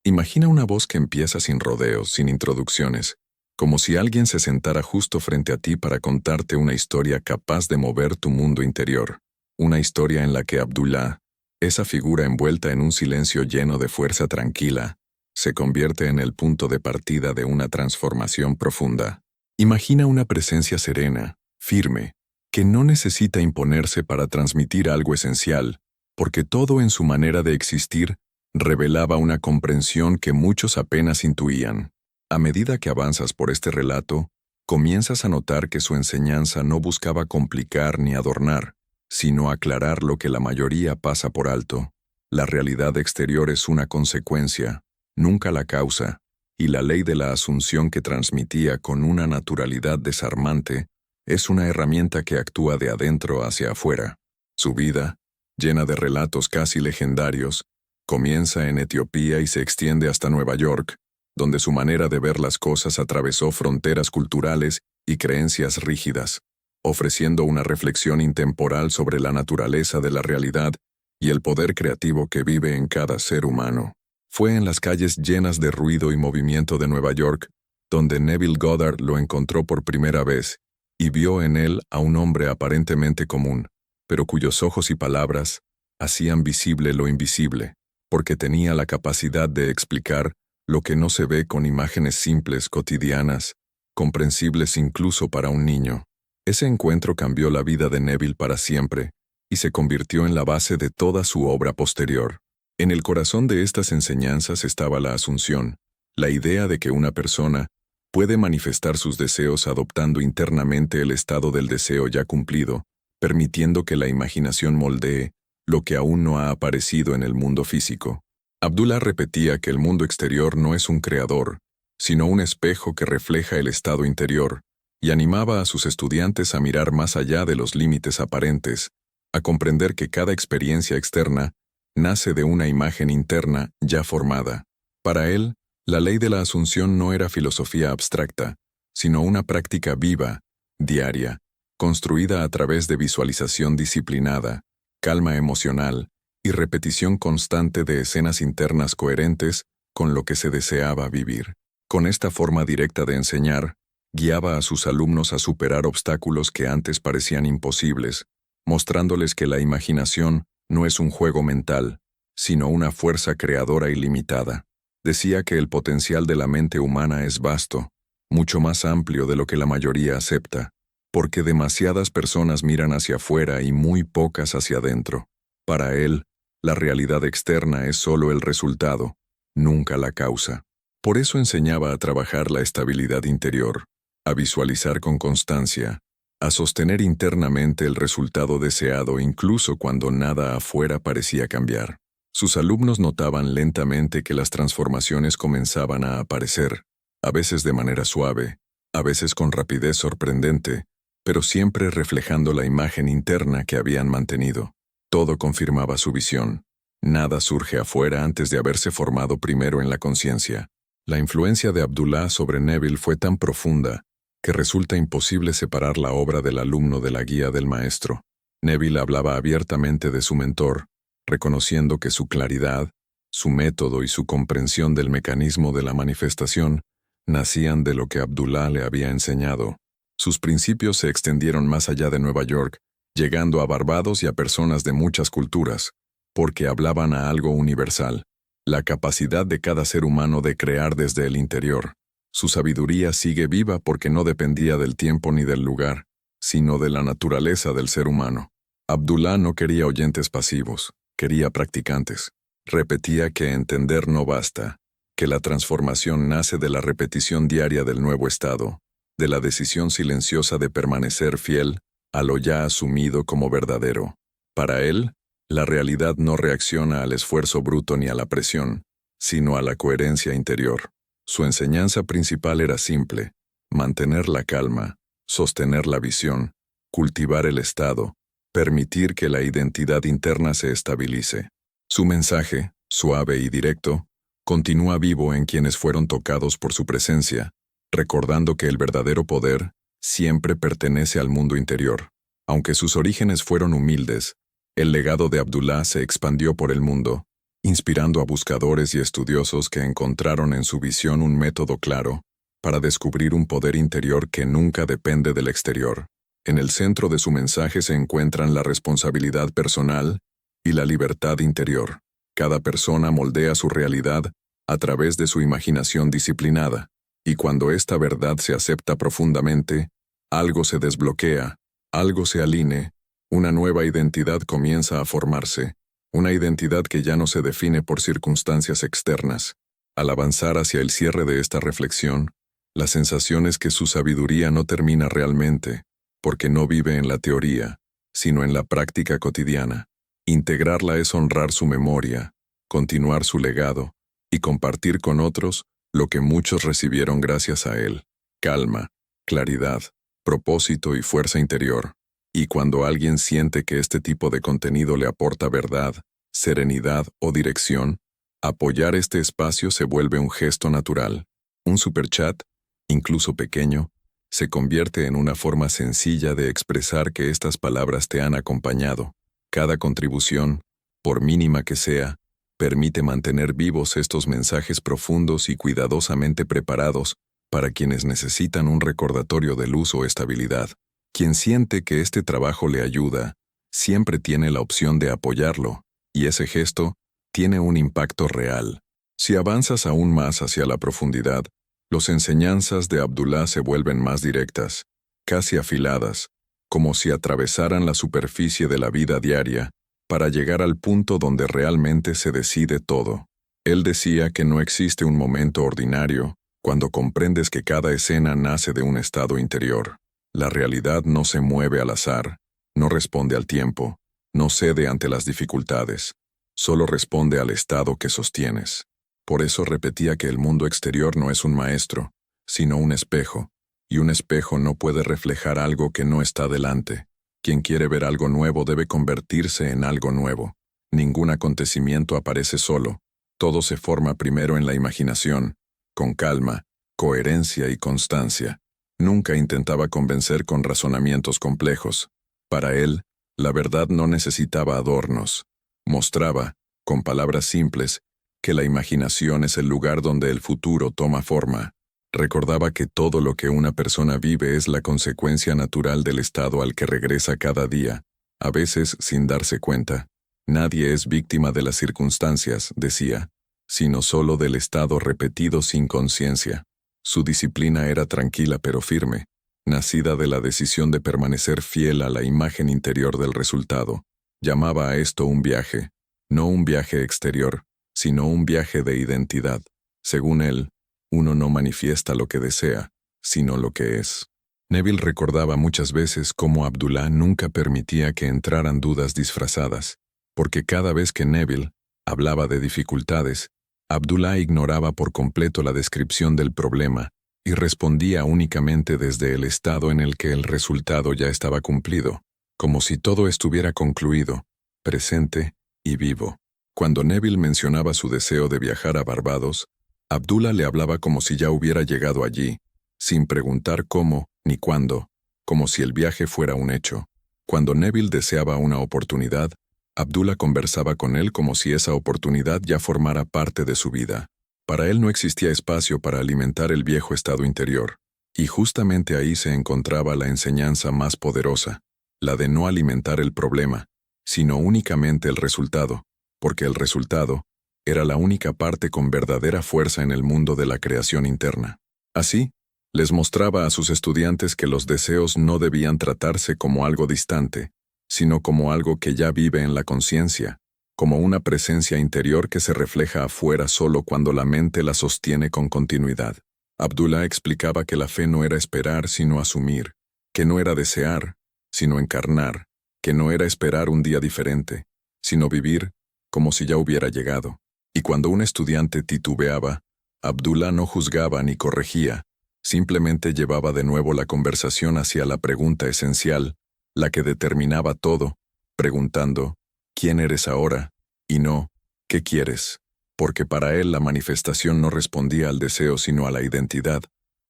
Imagina una voz que empieza sin rodeos, sin introducciones, como si alguien se sentara justo frente a ti para contarte una historia capaz de mover tu mundo interior. Una historia en la que Abdullah, esa figura envuelta en un silencio lleno de fuerza tranquila, se convierte en el punto de partida de una transformación profunda. Imagina una presencia serena, firme, que no necesita imponerse para transmitir algo esencial, porque todo en su manera de existir revelaba una comprensión que muchos apenas intuían. A medida que avanzas por este relato, comienzas a notar que su enseñanza no buscaba complicar ni adornar, sino aclarar lo que la mayoría pasa por alto. La realidad exterior es una consecuencia, nunca la causa, y la ley de la asunción que transmitía con una naturalidad desarmante es una herramienta que actúa de adentro hacia afuera. Su vida, llena de relatos casi legendarios, comienza en Etiopía y se extiende hasta Nueva York, donde su manera de ver las cosas atravesó fronteras culturales y creencias rígidas, ofreciendo una reflexión intemporal sobre la naturaleza de la realidad y el poder creativo que vive en cada ser humano. Fue en las calles llenas de ruido y movimiento de Nueva York donde Neville Goddard lo encontró por primera vez y vio en él a un hombre aparentemente común, pero cuyos ojos y palabras hacían visible lo invisible, porque tenía la capacidad de explicar lo que no se ve con imágenes simples, cotidianas, comprensibles incluso para un niño. Ese encuentro cambió la vida de Neville para siempre y se convirtió en la base de toda su obra posterior. En el corazón de estas enseñanzas estaba la asunción, la idea de que una persona puede manifestar sus deseos adoptando internamente el estado del deseo ya cumplido, permitiendo que la imaginación moldee lo que aún no ha aparecido en el mundo físico. Abdullah repetía que el mundo exterior no es un creador, sino un espejo que refleja el estado interior, y animaba a sus estudiantes a mirar más allá de los límites aparentes, a comprender que cada experiencia externa nace de una imagen interna ya formada. Para él, la ley de la asunción no era filosofía abstracta, sino una práctica viva, diaria, construida a través de visualización disciplinada, calma emocional y repetición constante de escenas internas coherentes con lo que se deseaba vivir. Con esta forma directa de enseñar, guiaba a sus alumnos a superar obstáculos que antes parecían imposibles, mostrándoles que la imaginación no es un juego mental, sino una fuerza creadora ilimitada. Decía que el potencial de la mente humana es vasto, mucho más amplio de lo que la mayoría acepta, porque demasiadas personas miran hacia afuera y muy pocas hacia adentro. Para él, la realidad externa es solo el resultado, nunca la causa. Por eso enseñaba a trabajar la estabilidad interior, a visualizar con constancia, a sostener internamente el resultado deseado incluso cuando nada afuera parecía cambiar. Sus alumnos notaban lentamente que las transformaciones comenzaban a aparecer, a veces de manera suave, a veces con rapidez sorprendente, pero siempre reflejando la imagen interna que habían mantenido. Todo confirmaba su visión. Nada surge afuera antes de haberse formado primero en la conciencia. La influencia de Abdullah sobre Neville fue tan profunda que resulta imposible separar la obra del alumno de la guía del maestro. Neville hablaba abiertamente de su mentor, reconociendo que su claridad, su método y su comprensión del mecanismo de la manifestación nacían de lo que Abdullah le había enseñado. Sus principios se extendieron más allá de Nueva York, llegando a Barbados y a personas de muchas culturas, porque hablaban a algo universal, la capacidad de cada ser humano de crear desde el interior. Su sabiduría sigue viva porque no dependía del tiempo ni del lugar, sino de la naturaleza del ser humano. Abdullah no quería oyentes pasivos, quería practicantes. Repetía que entender no basta, que la transformación nace de la repetición diaria del nuevo estado, de la decisión silenciosa de permanecer fiel a lo ya asumido como verdadero. Para él, la realidad no reacciona al esfuerzo bruto ni a la presión, sino a la coherencia interior. Su enseñanza principal era simple: mantener la calma, sostener la visión, cultivar el estado, permitir que la identidad interna se estabilice. Su mensaje, suave y directo, continúa vivo en quienes fueron tocados por su presencia, recordando que el verdadero poder siempre pertenece al mundo interior. Aunque sus orígenes fueron humildes, el legado de Abdullah se expandió por el mundo, inspirando a buscadores y estudiosos que encontraron en su visión un método claro para descubrir un poder interior que nunca depende del exterior. En el centro de su mensaje se encuentran la responsabilidad personal y la libertad interior. Cada persona moldea su realidad a través de su imaginación disciplinada, y cuando esta verdad se acepta profundamente, algo se desbloquea, algo se alinea, una nueva identidad comienza a formarse, una identidad que ya no se define por circunstancias externas. Al avanzar hacia el cierre de esta reflexión, la sensación es que su sabiduría no termina realmente, porque no vive en la teoría, sino en la práctica cotidiana. Integrarla es honrar su memoria, continuar su legado, y compartir con otros lo que muchos recibieron gracias a él: calma, claridad, propósito y fuerza interior. Y cuando alguien siente que este tipo de contenido le aporta verdad, serenidad o dirección, apoyar este espacio se vuelve un gesto natural. Un superchat, incluso pequeño, se convierte en una forma sencilla de expresar que estas palabras te han acompañado. Cada contribución, por mínima que sea, permite mantener vivos estos mensajes profundos y cuidadosamente preparados para quienes necesitan un recordatorio de luz o estabilidad. Quien siente que este trabajo le ayuda, siempre tiene la opción de apoyarlo, y ese gesto tiene un impacto real. Si avanzas aún más hacia la profundidad, las enseñanzas de Abdullah se vuelven más directas, casi afiladas, como si atravesaran la superficie de la vida diaria para llegar al punto donde realmente se decide todo. Él decía que no existe un momento ordinario cuando comprendes que cada escena nace de un estado interior. La realidad no se mueve al azar, no responde al tiempo, no cede ante las dificultades, solo responde al estado que sostienes. Por eso repetía que el mundo exterior no es un maestro, sino un espejo, y un espejo no puede reflejar algo que no está delante. Quien quiere ver algo nuevo debe convertirse en algo nuevo. Ningún acontecimiento aparece solo, todo se forma primero en la imaginación, con calma, coherencia y constancia. Nunca intentaba convencer con razonamientos complejos. Para él, la verdad no necesitaba adornos. Mostraba, con palabras simples, que la imaginación es el lugar donde el futuro toma forma. Recordaba que todo lo que una persona vive es la consecuencia natural del estado al que regresa cada día, a veces sin darse cuenta. Nadie es víctima de las circunstancias, decía, sino solo del estado repetido sin conciencia. Su disciplina era tranquila pero firme, nacida de la decisión de permanecer fiel a la imagen interior del resultado. Llamaba a esto un viaje, no un viaje exterior, sino un viaje de identidad. Según él, uno no manifiesta lo que desea, sino lo que es. Neville recordaba muchas veces cómo Abdullah nunca permitía que entraran dudas disfrazadas, porque cada vez que Neville hablaba de dificultades, Abdullah ignoraba por completo la descripción del problema y respondía únicamente desde el estado en el que el resultado ya estaba cumplido, como si todo estuviera concluido, presente y vivo. Cuando Neville mencionaba su deseo de viajar a Barbados, Abdullah le hablaba como si ya hubiera llegado allí, sin preguntar cómo ni cuándo, como si el viaje fuera un hecho. Cuando Neville deseaba una oportunidad, Abdullah conversaba con él como si esa oportunidad ya formara parte de su vida. Para él no existía espacio para alimentar el viejo estado interior, y justamente ahí se encontraba la enseñanza más poderosa, la de no alimentar el problema, sino únicamente el resultado, porque el resultado era la única parte con verdadera fuerza en el mundo de la creación interna. Así, les mostraba a sus estudiantes que los deseos no debían tratarse como algo distante, sino como algo que ya vive en la conciencia, como una presencia interior que se refleja afuera solo cuando la mente la sostiene con continuidad. Abdullah explicaba que la fe no era esperar sino asumir, que no era desear, sino encarnar, que no era esperar un día diferente, sino vivir como si ya hubiera llegado. Y cuando un estudiante titubeaba, Abdullah no juzgaba ni corregía, simplemente llevaba de nuevo la conversación hacia la pregunta esencial, la que determinaba todo, preguntando, ¿quién eres ahora? Y no, ¿qué quieres? Porque para él la manifestación no respondía al deseo sino a la identidad.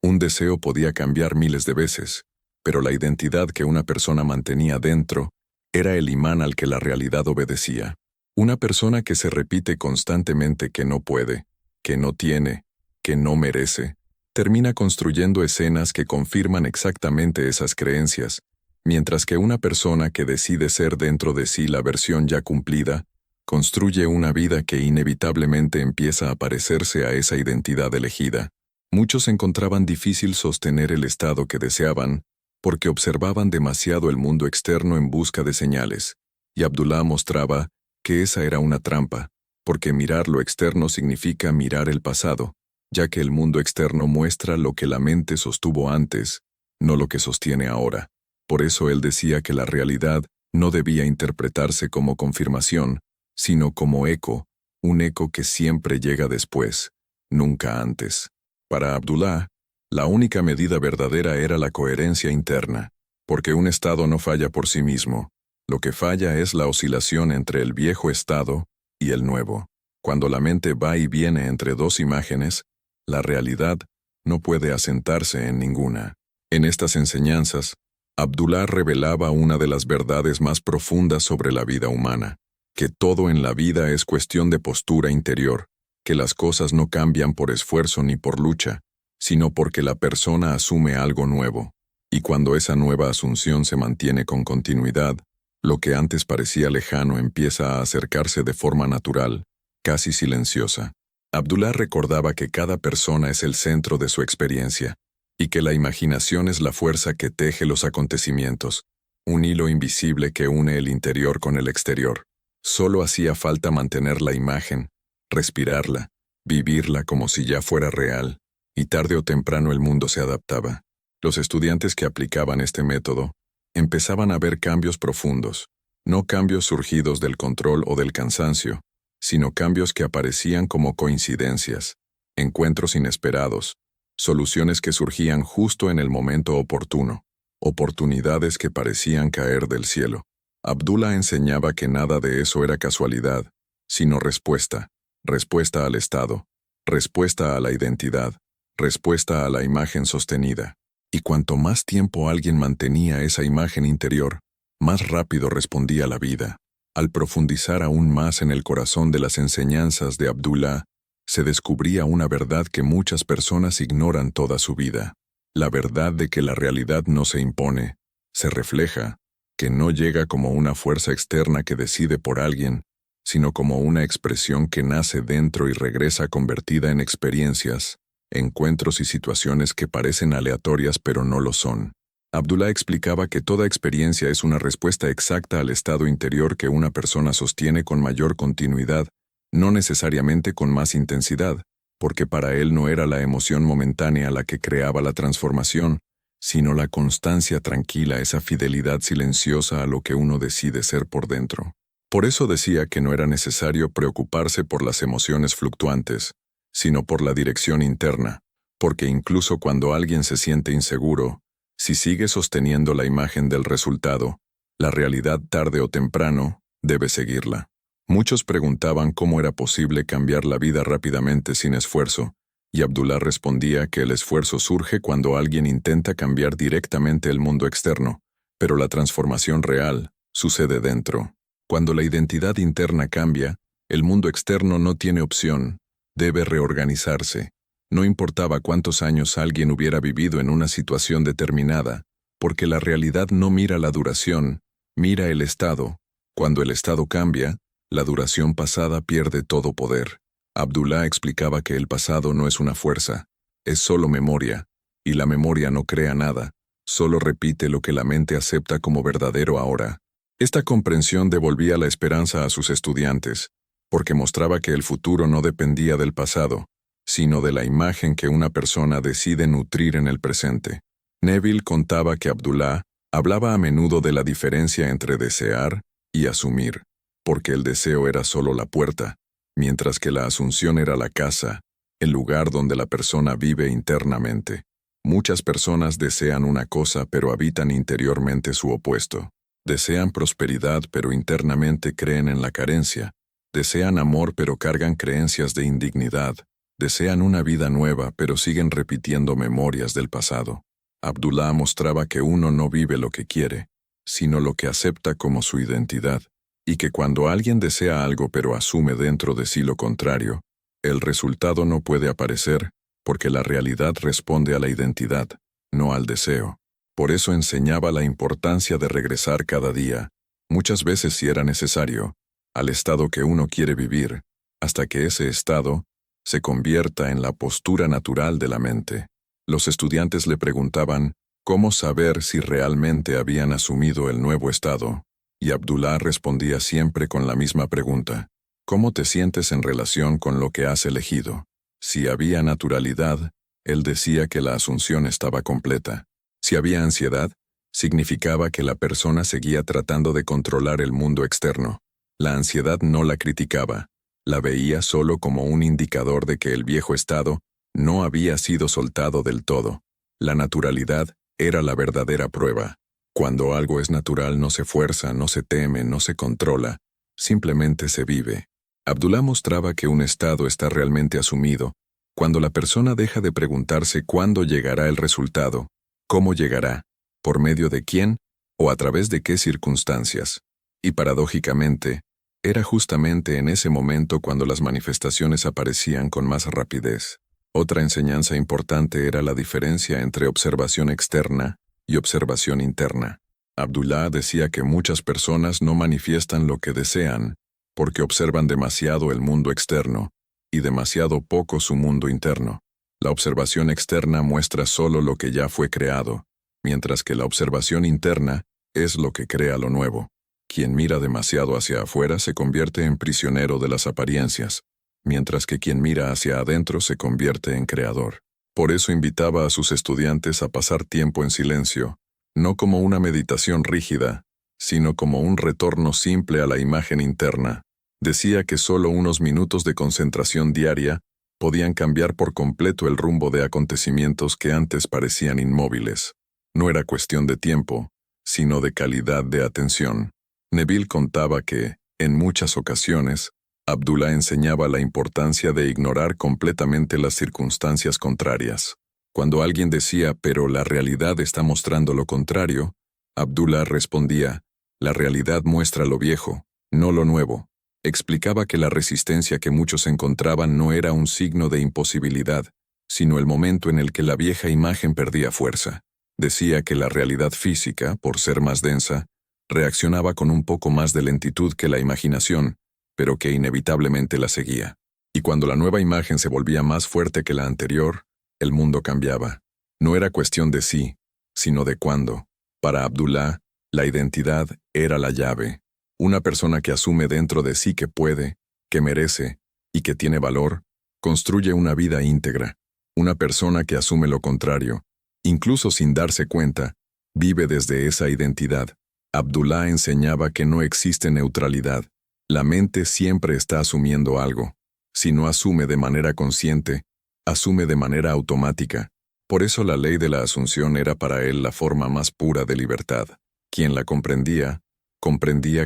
Un deseo podía cambiar miles de veces, pero la identidad que una persona mantenía dentro era el imán al que la realidad obedecía. Una persona que se repite constantemente que no puede, que no tiene, que no merece, termina construyendo escenas que confirman exactamente esas creencias, mientras que una persona que decide ser dentro de sí la versión ya cumplida, construye una vida que inevitablemente empieza a parecerse a esa identidad elegida. Muchos encontraban difícil sostener el estado que deseaban, porque observaban demasiado el mundo externo en busca de señales, y Abdullah mostraba que esa era una trampa, porque mirar lo externo significa mirar el pasado, ya que el mundo externo muestra lo que la mente sostuvo antes, no lo que sostiene ahora. Por eso él decía que la realidad no debía interpretarse como confirmación, sino como eco, un eco que siempre llega después, nunca antes. Para Abdullah, la única medida verdadera era la coherencia interna, porque un estado no falla por sí mismo. Lo que falla es la oscilación entre el viejo estado y el nuevo. Cuando la mente va y viene entre dos imágenes, la realidad no puede asentarse en ninguna. En estas enseñanzas, Abdullah revelaba una de las verdades más profundas sobre la vida humana, que todo en la vida es cuestión de postura interior, que las cosas no cambian por esfuerzo ni por lucha, sino porque la persona asume algo nuevo, y cuando esa nueva asunción se mantiene con continuidad, lo que antes parecía lejano empieza a acercarse de forma natural, casi silenciosa. Abdullah recordaba que cada persona es el centro de su experiencia, y que la imaginación es la fuerza que teje los acontecimientos, un hilo invisible que une el interior con el exterior. Solo hacía falta mantener la imagen, respirarla, vivirla como si ya fuera real, y tarde o temprano el mundo se adaptaba. Los estudiantes que aplicaban este método empezaban a ver cambios profundos, no cambios surgidos del control o del cansancio, sino cambios que aparecían como coincidencias, encuentros inesperados, soluciones que surgían justo en el momento oportuno, oportunidades que parecían caer del cielo. Abdullah enseñaba que nada de eso era casualidad, sino respuesta, respuesta al estado, respuesta a la identidad, respuesta a la imagen sostenida. Y cuanto más tiempo alguien mantenía esa imagen interior, más rápido respondía la vida. Al profundizar aún más en el corazón de las enseñanzas de Abdullah, se descubría una verdad que muchas personas ignoran toda su vida. La verdad de que la realidad no se impone, se refleja, que no llega como una fuerza externa que decide por alguien, sino como una expresión que nace dentro y regresa convertida en experiencias, encuentros y situaciones que parecen aleatorias pero no lo son. Abdullah explicaba que toda experiencia es una respuesta exacta al estado interior que una persona sostiene con mayor continuidad, no necesariamente con más intensidad, porque para él no era la emoción momentánea la que creaba la transformación, sino la constancia tranquila, esa fidelidad silenciosa a lo que uno decide ser por dentro. Por eso decía que no era necesario preocuparse por las emociones fluctuantes, sino por la dirección interna, porque incluso cuando alguien se siente inseguro, si sigue sosteniendo la imagen del resultado, la realidad tarde o temprano debe seguirla. Muchos preguntaban cómo era posible cambiar la vida rápidamente sin esfuerzo, y Abdullah respondía que el esfuerzo surge cuando alguien intenta cambiar directamente el mundo externo, pero la transformación real sucede dentro. Cuando la identidad interna cambia, el mundo externo no tiene opción, debe reorganizarse. No importaba cuántos años alguien hubiera vivido en una situación determinada, porque la realidad no mira la duración, mira el estado. Cuando el estado cambia, la duración pasada pierde todo poder. Abdullah explicaba que el pasado no es una fuerza, es solo memoria, y la memoria no crea nada, solo repite lo que la mente acepta como verdadero ahora. Esta comprensión devolvía la esperanza a sus estudiantes, porque mostraba que el futuro no dependía del pasado, sino de la imagen que una persona decide nutrir en el presente. Neville contaba que Abdullah hablaba a menudo de la diferencia entre desear y asumir, porque el deseo era solo la puerta, mientras que la asunción era la casa, el lugar donde la persona vive internamente. Muchas personas desean una cosa pero habitan interiormente su opuesto. Desean prosperidad pero internamente creen en la carencia. Desean amor pero cargan creencias de indignidad. Desean una vida nueva pero siguen repitiendo memorias del pasado. Abdullah mostraba que uno no vive lo que quiere, sino lo que acepta como su identidad. y que cuando alguien desea algo pero asume dentro de sí lo contrario, el resultado no puede aparecer porque la realidad responde a la identidad, no al deseo. Por eso enseñaba la importancia de regresar cada día, muchas veces si era necesario, al estado que uno quiere vivir, hasta que ese estado se convierta en la postura natural de la mente. Los estudiantes le preguntaban cómo saber si realmente habían asumido el nuevo estado, y Abdullah respondía siempre con la misma pregunta: ¿cómo te sientes en relación con lo que has elegido? Si había naturalidad, él decía que la asunción estaba completa. Si había ansiedad, significaba que la persona seguía tratando de controlar el mundo externo. La ansiedad no la criticaba, la veía solo como un indicador de que el viejo estado no había sido soltado del todo. La naturalidad era la verdadera prueba. Cuando algo es natural no se fuerza, no se teme, no se controla, simplemente se vive. Abdullah mostraba que un estado está realmente asumido cuando la persona deja de preguntarse cuándo llegará el resultado, cómo llegará, por medio de quién o a través de qué circunstancias. Y paradójicamente, era justamente en ese momento cuando las manifestaciones aparecían con más rapidez. Otra enseñanza importante era la diferencia entre observación externa y observación interna. Abdullah decía que muchas personas no manifiestan lo que desean porque observan demasiado el mundo externo y demasiado poco su mundo interno. La observación externa muestra solo lo que ya fue creado, mientras que la observación interna es lo que crea lo nuevo. Quien mira demasiado hacia afuera se convierte en prisionero de las apariencias, mientras que quien mira hacia adentro se convierte en creador. Por eso invitaba a sus estudiantes a pasar tiempo en silencio, no como una meditación rígida, sino como un retorno simple a la imagen interna. Decía que solo unos minutos de concentración diaria podían cambiar por completo el rumbo de acontecimientos que antes parecían inmóviles. No era cuestión de tiempo, sino de calidad de atención. Neville contaba que, en muchas ocasiones, Abdullah enseñaba la importancia de ignorar completamente las circunstancias contrarias. Cuando alguien decía, pero la realidad está mostrando lo contrario, Abdullah respondía, la realidad muestra lo viejo, no lo nuevo. Explicaba que la resistencia que muchos encontraban no era un signo de imposibilidad, sino el momento en el que la vieja imagen perdía fuerza. Decía que la realidad física, por ser más densa, reaccionaba con un poco más de lentitud que la imaginación, pero que inevitablemente la seguía. Y cuando la nueva imagen se volvía más fuerte que la anterior, el mundo cambiaba. No era cuestión de sí, sino de cuándo. Para Abdullah, la identidad era la llave. Una persona que asume dentro de sí que puede, que merece y que tiene valor, construye una vida íntegra. Una persona que asume lo contrario, incluso sin darse cuenta, vive desde esa identidad. Abdullah enseñaba que no existe neutralidad. La mente siempre está asumiendo algo. Si no asume de manera consciente, asume de manera automática. Por eso la ley de la asunción era para él la forma más pura de libertad. Quien la comprendía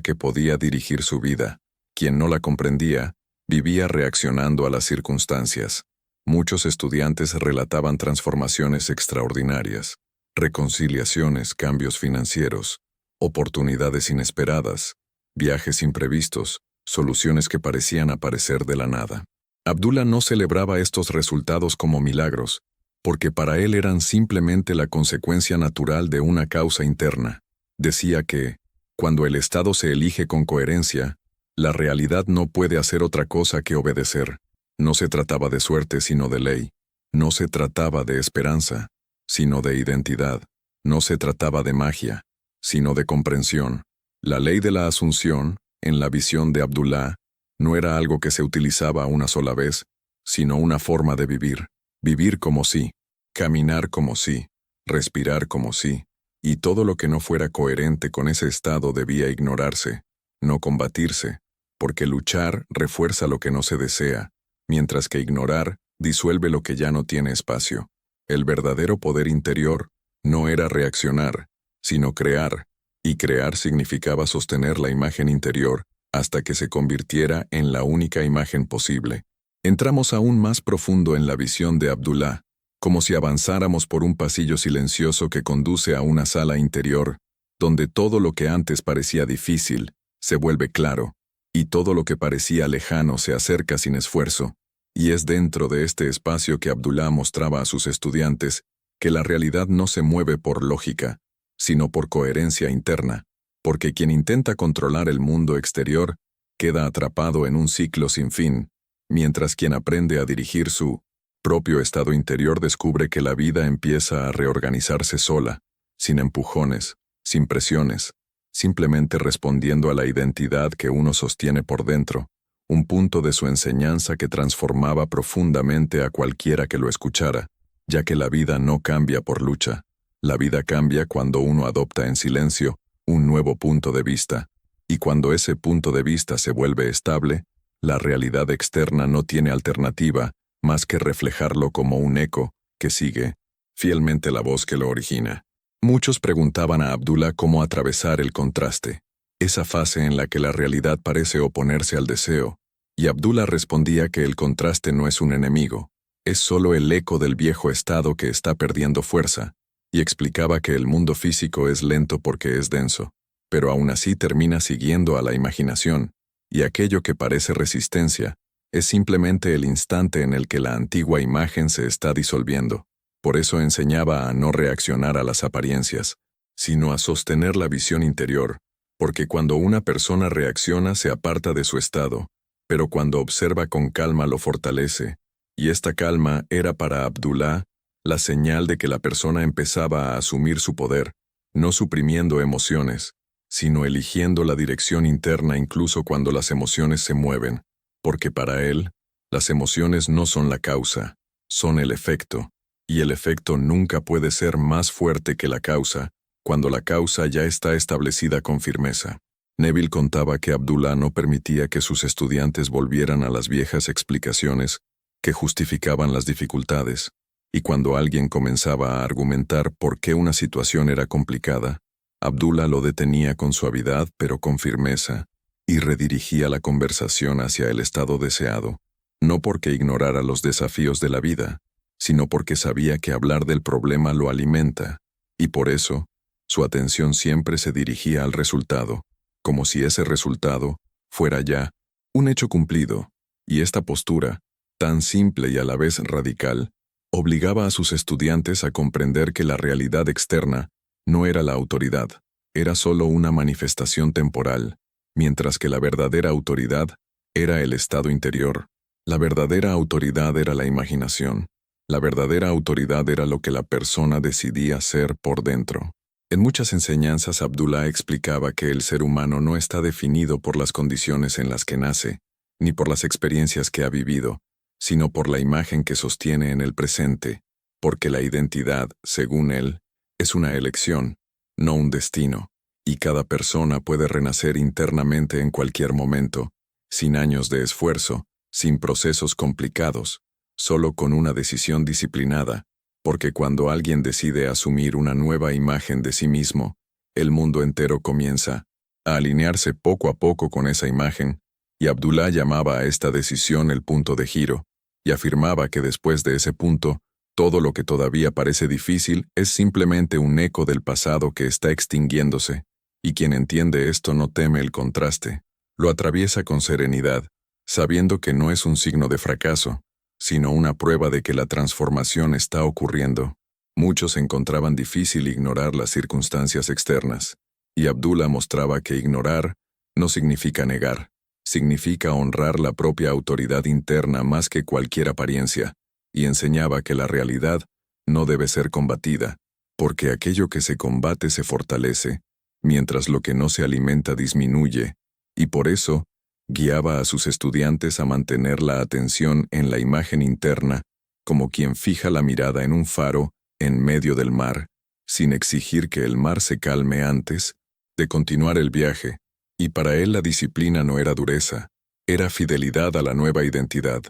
que podía dirigir su vida. Quien no la comprendía, vivía reaccionando a las circunstancias. Muchos estudiantes relataban transformaciones extraordinarias, reconciliaciones, cambios financieros, oportunidades inesperadas, viajes imprevistos, soluciones que parecían aparecer de la nada. Abdullah no celebraba estos resultados como milagros, porque para él eran simplemente la consecuencia natural de una causa interna. Decía que, cuando el estado se elige con coherencia, la realidad no puede hacer otra cosa que obedecer. No se trataba de suerte sino de ley. No se trataba de esperanza, sino de identidad. No se trataba de magia, sino de comprensión. La ley de la asunción, en la visión de Abdullah, no era algo que se utilizaba una sola vez, sino una forma de vivir. Vivir como sí, caminar como sí, respirar como sí. Y todo lo que no fuera coherente con ese estado debía ignorarse, no combatirse, porque luchar refuerza lo que no se desea, mientras que ignorar disuelve lo que ya no tiene espacio. El verdadero poder interior no era reaccionar, sino crear, y crear significaba sostener la imagen interior hasta que se convirtiera en la única imagen posible. Entramos aún más profundo en la visión de Abdullah, como si avanzáramos por un pasillo silencioso que conduce a una sala interior, donde todo lo que antes parecía difícil se vuelve claro, y todo lo que parecía lejano se acerca sin esfuerzo, y es dentro de este espacio que Abdullah mostraba a sus estudiantes que la realidad no se mueve por lógica, sino por coherencia interna, porque quien intenta controlar el mundo exterior queda atrapado en un ciclo sin fin, mientras quien aprende a dirigir su propio estado interior descubre que la vida empieza a reorganizarse sola, sin empujones, sin presiones, simplemente respondiendo a la identidad que uno sostiene por dentro, un punto de su enseñanza que transformaba profundamente a cualquiera que lo escuchara, ya que la vida no cambia por lucha, la vida cambia cuando uno adopta en silencio un nuevo punto de vista, y cuando ese punto de vista se vuelve estable, la realidad externa no tiene alternativa más que reflejarlo como un eco que sigue fielmente la voz que lo origina. Muchos preguntaban a Abdullah cómo atravesar el contraste, esa fase en la que la realidad parece oponerse al deseo, y Abdullah respondía que el contraste no es un enemigo, es solo el eco del viejo estado que está perdiendo fuerza, y explicaba que el mundo físico es lento porque es denso, pero aún así termina siguiendo a la imaginación, y aquello que parece resistencia es simplemente el instante en el que la antigua imagen se está disolviendo. Por eso enseñaba a no reaccionar a las apariencias, sino a sostener la visión interior, porque cuando una persona reacciona se aparta de su estado, pero cuando observa con calma lo fortalece, y esta calma era para Abdullah la señal de que la persona empezaba a asumir su poder, no suprimiendo emociones, sino eligiendo la dirección interna incluso cuando las emociones se mueven, porque para él, las emociones no son la causa, son el efecto, y el efecto nunca puede ser más fuerte que la causa, cuando la causa ya está establecida con firmeza. Neville contaba que Abdullah no permitía que sus estudiantes volvieran a las viejas explicaciones que justificaban las dificultades, y cuando alguien comenzaba a argumentar por qué una situación era complicada, Abdullah lo detenía con suavidad pero con firmeza, y redirigía la conversación hacia el estado deseado, no porque ignorara los desafíos de la vida, sino porque sabía que hablar del problema lo alimenta, y por eso, su atención siempre se dirigía al resultado, como si ese resultado fuera ya un hecho cumplido, y esta postura, tan simple y a la vez radical, obligaba a sus estudiantes a comprender que la realidad externa no era la autoridad, era solo una manifestación temporal, mientras que la verdadera autoridad era el estado interior. La verdadera autoridad era la imaginación. La verdadera autoridad era lo que la persona decidía ser por dentro. En muchas enseñanzas Abdullah explicaba que el ser humano no está definido por las condiciones en las que nace, ni por las experiencias que ha vivido, sino por la imagen que sostiene en el presente, porque la identidad, según él, es una elección, no un destino, y cada persona puede renacer internamente en cualquier momento, sin años de esfuerzo, sin procesos complicados, solo con una decisión disciplinada, porque cuando alguien decide asumir una nueva imagen de sí mismo, el mundo entero comienza a alinearse poco a poco con esa imagen, y Abdullah llamaba a esta decisión el punto de giro, y afirmaba que después de ese punto, todo lo que todavía parece difícil es simplemente un eco del pasado que está extinguiéndose, y quien entiende esto no teme el contraste, lo atraviesa con serenidad, sabiendo que no es un signo de fracaso, sino una prueba de que la transformación está ocurriendo. Muchos encontraban difícil ignorar las circunstancias externas, y Abdullah mostraba que ignorar no significa negar, significa honrar la propia autoridad interna más que cualquier apariencia, y enseñaba que la realidad no debe ser combatida, porque aquello que se combate se fortalece, mientras lo que no se alimenta disminuye, y por eso guiaba a sus estudiantes a mantener la atención en la imagen interna, como quien fija la mirada en un faro en medio del mar, sin exigir que el mar se calme antes de continuar el viaje, y para él la disciplina no era dureza, era fidelidad a la nueva identidad,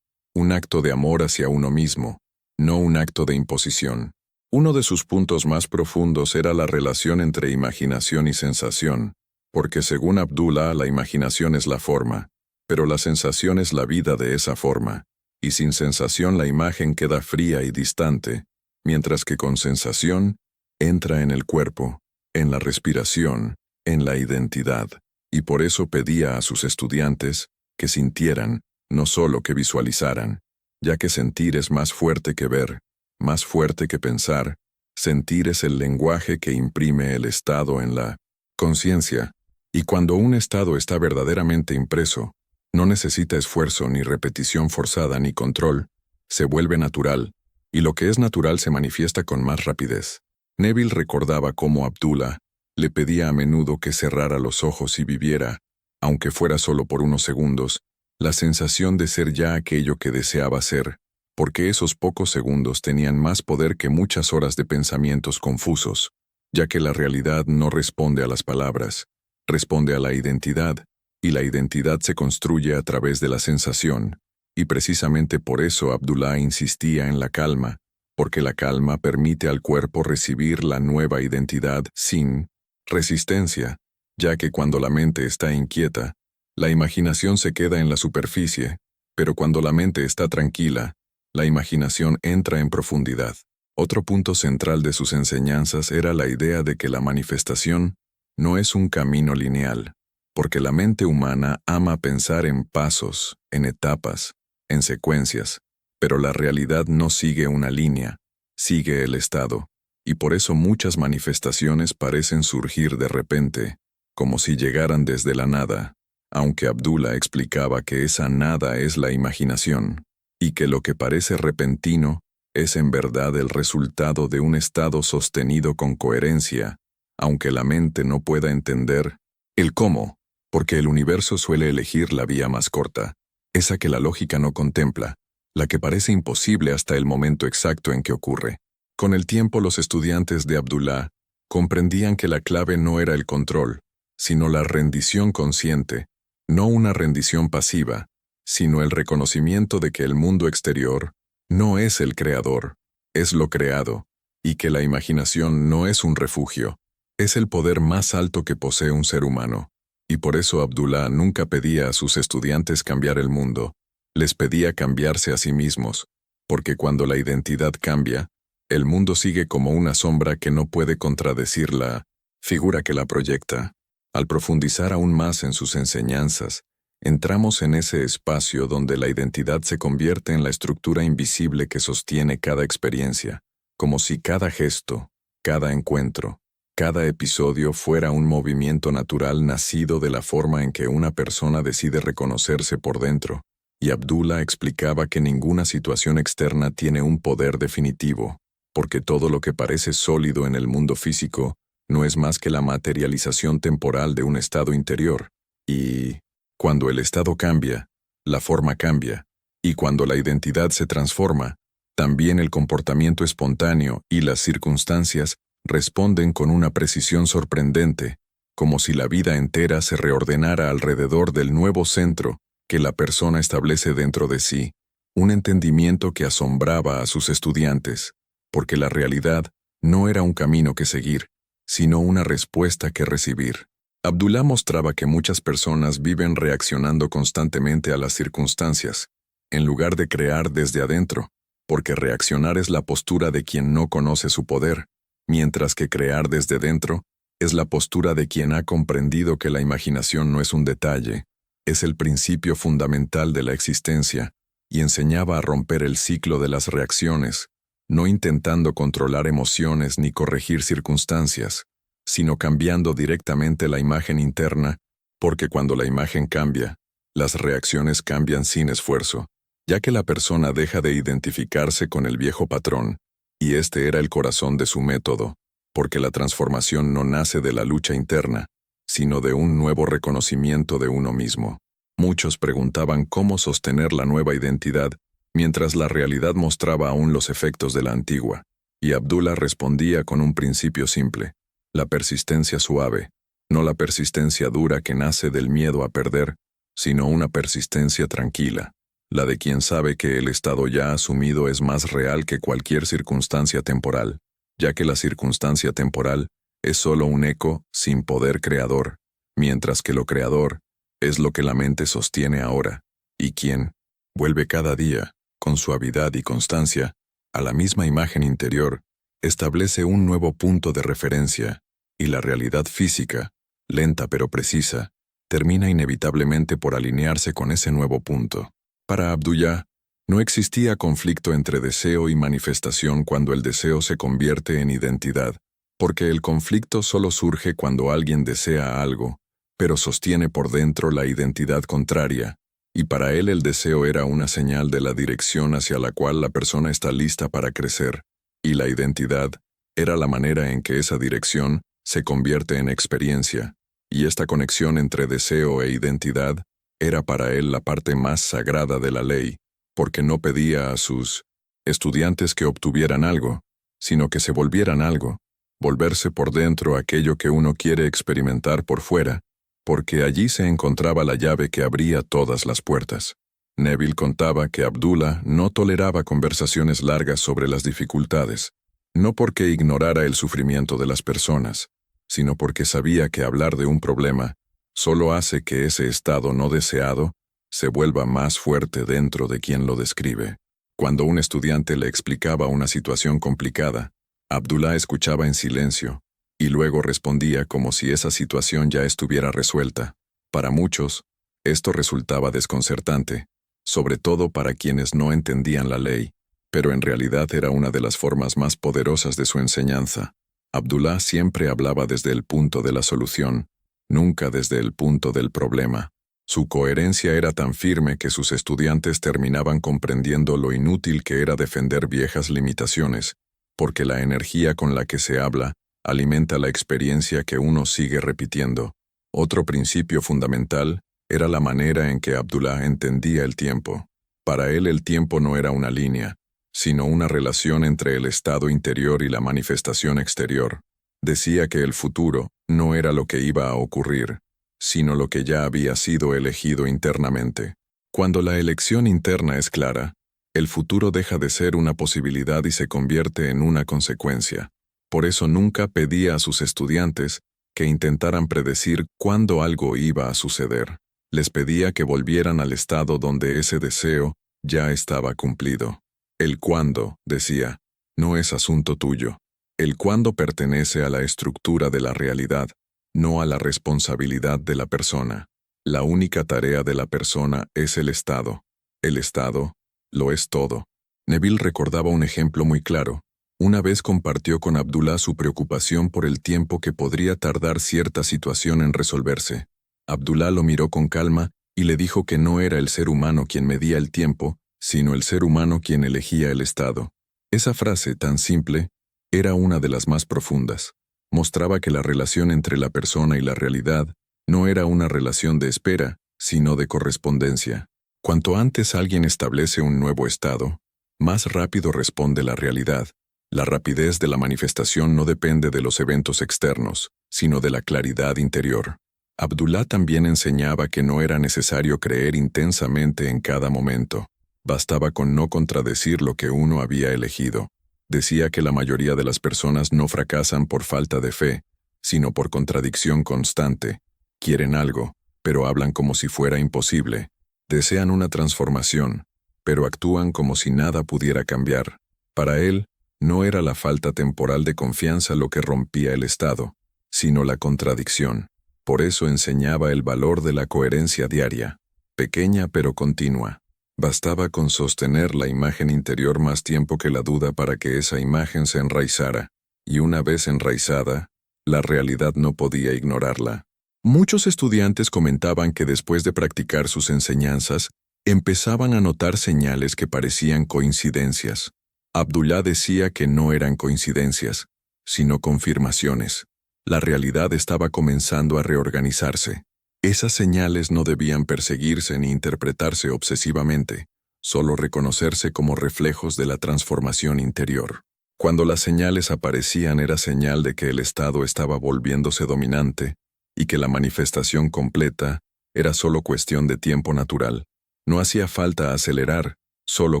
un acto de amor hacia uno mismo, no un acto de imposición. Uno de sus puntos más profundos era la relación entre imaginación y sensación, porque según Abdullah la imaginación es la forma, pero la sensación es la vida de esa forma, y sin sensación la imagen queda fría y distante, mientras que con sensación entra en el cuerpo, en la respiración, en la identidad. y por eso pedía a sus estudiantes que sintieran, no solo que visualizaran, ya que sentir es más fuerte que ver, más fuerte que pensar. Sentir es el lenguaje que imprime el estado en la conciencia, y cuando un estado está verdaderamente impreso, no necesita esfuerzo ni repetición forzada ni control, se vuelve natural, y lo que es natural se manifiesta con más rapidez. Neville recordaba cómo Abdullah le pedía a menudo que cerrara los ojos y viviera, aunque fuera solo por unos segundos, la sensación de ser ya aquello que deseaba ser, porque esos pocos segundos tenían más poder que muchas horas de pensamientos confusos, ya que la realidad no responde a las palabras, responde a la identidad, y la identidad se construye a través de la sensación, y precisamente por eso Abdullah insistía en la calma, porque la calma permite al cuerpo recibir la nueva identidad sin resistencia, ya que cuando la mente está inquieta, la imaginación se queda en la superficie, pero cuando la mente está tranquila, la imaginación entra en profundidad. Otro punto central de sus enseñanzas era la idea de que la manifestación no es un camino lineal, porque la mente humana ama pensar en pasos, en etapas, en secuencias, pero la realidad no sigue una línea, sigue el estado, y por eso muchas manifestaciones parecen surgir de repente, como si llegaran desde la nada, aunque Abdullah explicaba que esa nada es la imaginación, y que lo que parece repentino es en verdad el resultado de un estado sostenido con coherencia, aunque la mente no pueda entender el cómo, porque el universo suele elegir la vía más corta, esa que la lógica no contempla, la que parece imposible hasta el momento exacto en que ocurre. Con el tiempo los estudiantes de Abdullah comprendían que la clave no era el control, sino la rendición consciente, no una rendición pasiva, sino el reconocimiento de que el mundo exterior no es el creador, es lo creado, y que la imaginación no es un refugio, es el poder más alto que posee un ser humano. Y por eso Abdullah nunca pedía a sus estudiantes cambiar el mundo, les pedía cambiarse a sí mismos, porque cuando la identidad cambia, el mundo sigue como una sombra que no puede contradecir la figura que la proyecta. Al profundizar aún más en sus enseñanzas, entramos en ese espacio donde la identidad se convierte en la estructura invisible que sostiene cada experiencia, como si cada gesto, cada encuentro, cada episodio fuera un movimiento natural nacido de la forma en que una persona decide reconocerse por dentro, y Abdullah explicaba que ninguna situación externa tiene un poder definitivo, porque todo lo que parece sólido en el mundo físico no es más que la materialización temporal de un estado interior, y cuando el estado cambia, la forma cambia, y cuando la identidad se transforma, también el comportamiento espontáneo y las circunstancias responden con una precisión sorprendente, como si la vida entera se reordenara alrededor del nuevo centro que la persona establece dentro de sí, un entendimiento que asombraba a sus estudiantes, porque la realidad no era un camino que seguir, sino una respuesta que recibir. Abdullah mostraba que muchas personas viven reaccionando constantemente a las circunstancias, en lugar de crear desde adentro, porque reaccionar es la postura de quien no conoce su poder, mientras que crear desde dentro es la postura de quien ha comprendido que la imaginación no es un detalle, es el principio fundamental de la existencia, y enseñaba a romper el ciclo de las reacciones, no intentando controlar emociones ni corregir circunstancias, sino cambiando directamente la imagen interna, porque cuando la imagen cambia, las reacciones cambian sin esfuerzo, ya que la persona deja de identificarse con el viejo patrón, y este era el corazón de su método, porque la transformación no nace de la lucha interna, sino de un nuevo reconocimiento de uno mismo. Muchos preguntaban cómo sostener la nueva identidad, mientras la realidad mostraba aún los efectos de la antigua, y Abdullah respondía con un principio simple: la persistencia suave, no la persistencia dura que nace del miedo a perder, sino una persistencia tranquila, la de quien sabe que el estado ya asumido es más real que cualquier circunstancia temporal, ya que la circunstancia temporal es solo un eco sin poder creador, mientras que lo creador es lo que la mente sostiene ahora, y quien vuelve cada día, con suavidad y constancia, a la misma imagen interior, establece un nuevo punto de referencia, y la realidad física, lenta pero precisa, termina inevitablemente por alinearse con ese nuevo punto. Para Abdullah, no existía conflicto entre deseo y manifestación cuando el deseo se convierte en identidad, porque el conflicto solo surge cuando alguien desea algo, pero sostiene por dentro la identidad contraria, y para él el deseo era una señal de la dirección hacia la cual la persona está lista para crecer, y la identidad era la manera en que esa dirección se convierte en experiencia, y esta conexión entre deseo e identidad era para él la parte más sagrada de la ley, porque no pedía a sus estudiantes que obtuvieran algo, sino que se volvieran algo, volverse por dentro aquello que uno quiere experimentar por fuera, porque allí se encontraba la llave que abría todas las puertas. Neville contaba que Abdullah no toleraba conversaciones largas sobre las dificultades, no porque ignorara el sufrimiento de las personas, sino porque sabía que hablar de un problema solo hace que ese estado no deseado se vuelva más fuerte dentro de quien lo describe. Cuando un estudiante le explicaba una situación complicada, Abdullah escuchaba en silencio, y luego respondía como si esa situación ya estuviera resuelta. Para muchos, esto resultaba desconcertante, sobre todo para quienes no entendían la ley, pero en realidad era una de las formas más poderosas de su enseñanza. Abdullah siempre hablaba desde el punto de la solución, nunca desde el punto del problema. Su coherencia era tan firme que sus estudiantes terminaban comprendiendo lo inútil que era defender viejas limitaciones, porque la energía con la que se habla alimenta la experiencia que uno sigue repitiendo. Otro principio fundamental era la manera en que Abdullah entendía el tiempo. Para él el tiempo no era una línea, sino una relación entre el estado interior y la manifestación exterior. Decía que el futuro no era lo que iba a ocurrir, sino lo que ya había sido elegido internamente. Cuando la elección interna es clara, el futuro deja de ser una posibilidad y se convierte en una consecuencia. Por eso nunca pedía a sus estudiantes que intentaran predecir cuándo algo iba a suceder. Les pedía que volvieran al estado donde ese deseo ya estaba cumplido. El cuándo, decía, no es asunto tuyo. El cuándo pertenece a la estructura de la realidad, no a la responsabilidad de la persona. La única tarea de la persona es el estado. El estado lo es todo. Neville recordaba un ejemplo muy claro. Una vez compartió con Abdullah su preocupación por el tiempo que podría tardar cierta situación en resolverse. Abdullah lo miró con calma y le dijo que no era el ser humano quien medía el tiempo, sino el ser humano quien elegía el estado. Esa frase tan simple era una de las más profundas. Mostraba que la relación entre la persona y la realidad no era una relación de espera, sino de correspondencia. Cuanto antes alguien establece un nuevo estado, más rápido responde la realidad. La rapidez de la manifestación no depende de los eventos externos, sino de la claridad interior. Abdullah también enseñaba que no era necesario creer intensamente en cada momento. Bastaba con no contradecir lo que uno había elegido. Decía que la mayoría de las personas no fracasan por falta de fe, sino por contradicción constante. Quieren algo, pero hablan como si fuera imposible. Desean una transformación, pero actúan como si nada pudiera cambiar. Para él, no era la falta temporal de confianza lo que rompía el estado, sino la contradicción. Por eso enseñaba el valor de la coherencia diaria, pequeña pero continua. Bastaba con sostener la imagen interior más tiempo que la duda para que esa imagen se enraizara, y una vez enraizada, la realidad no podía ignorarla. Muchos estudiantes comentaban que después de practicar sus enseñanzas, empezaban a notar señales que parecían coincidencias. Abdullah decía que no eran coincidencias, sino confirmaciones. La realidad estaba comenzando a reorganizarse. Esas señales no debían perseguirse ni interpretarse obsesivamente, solo reconocerse como reflejos de la transformación interior. Cuando las señales aparecían era señal de que el estado estaba volviéndose dominante y que la manifestación completa era solo cuestión de tiempo natural. No hacía falta acelerar, solo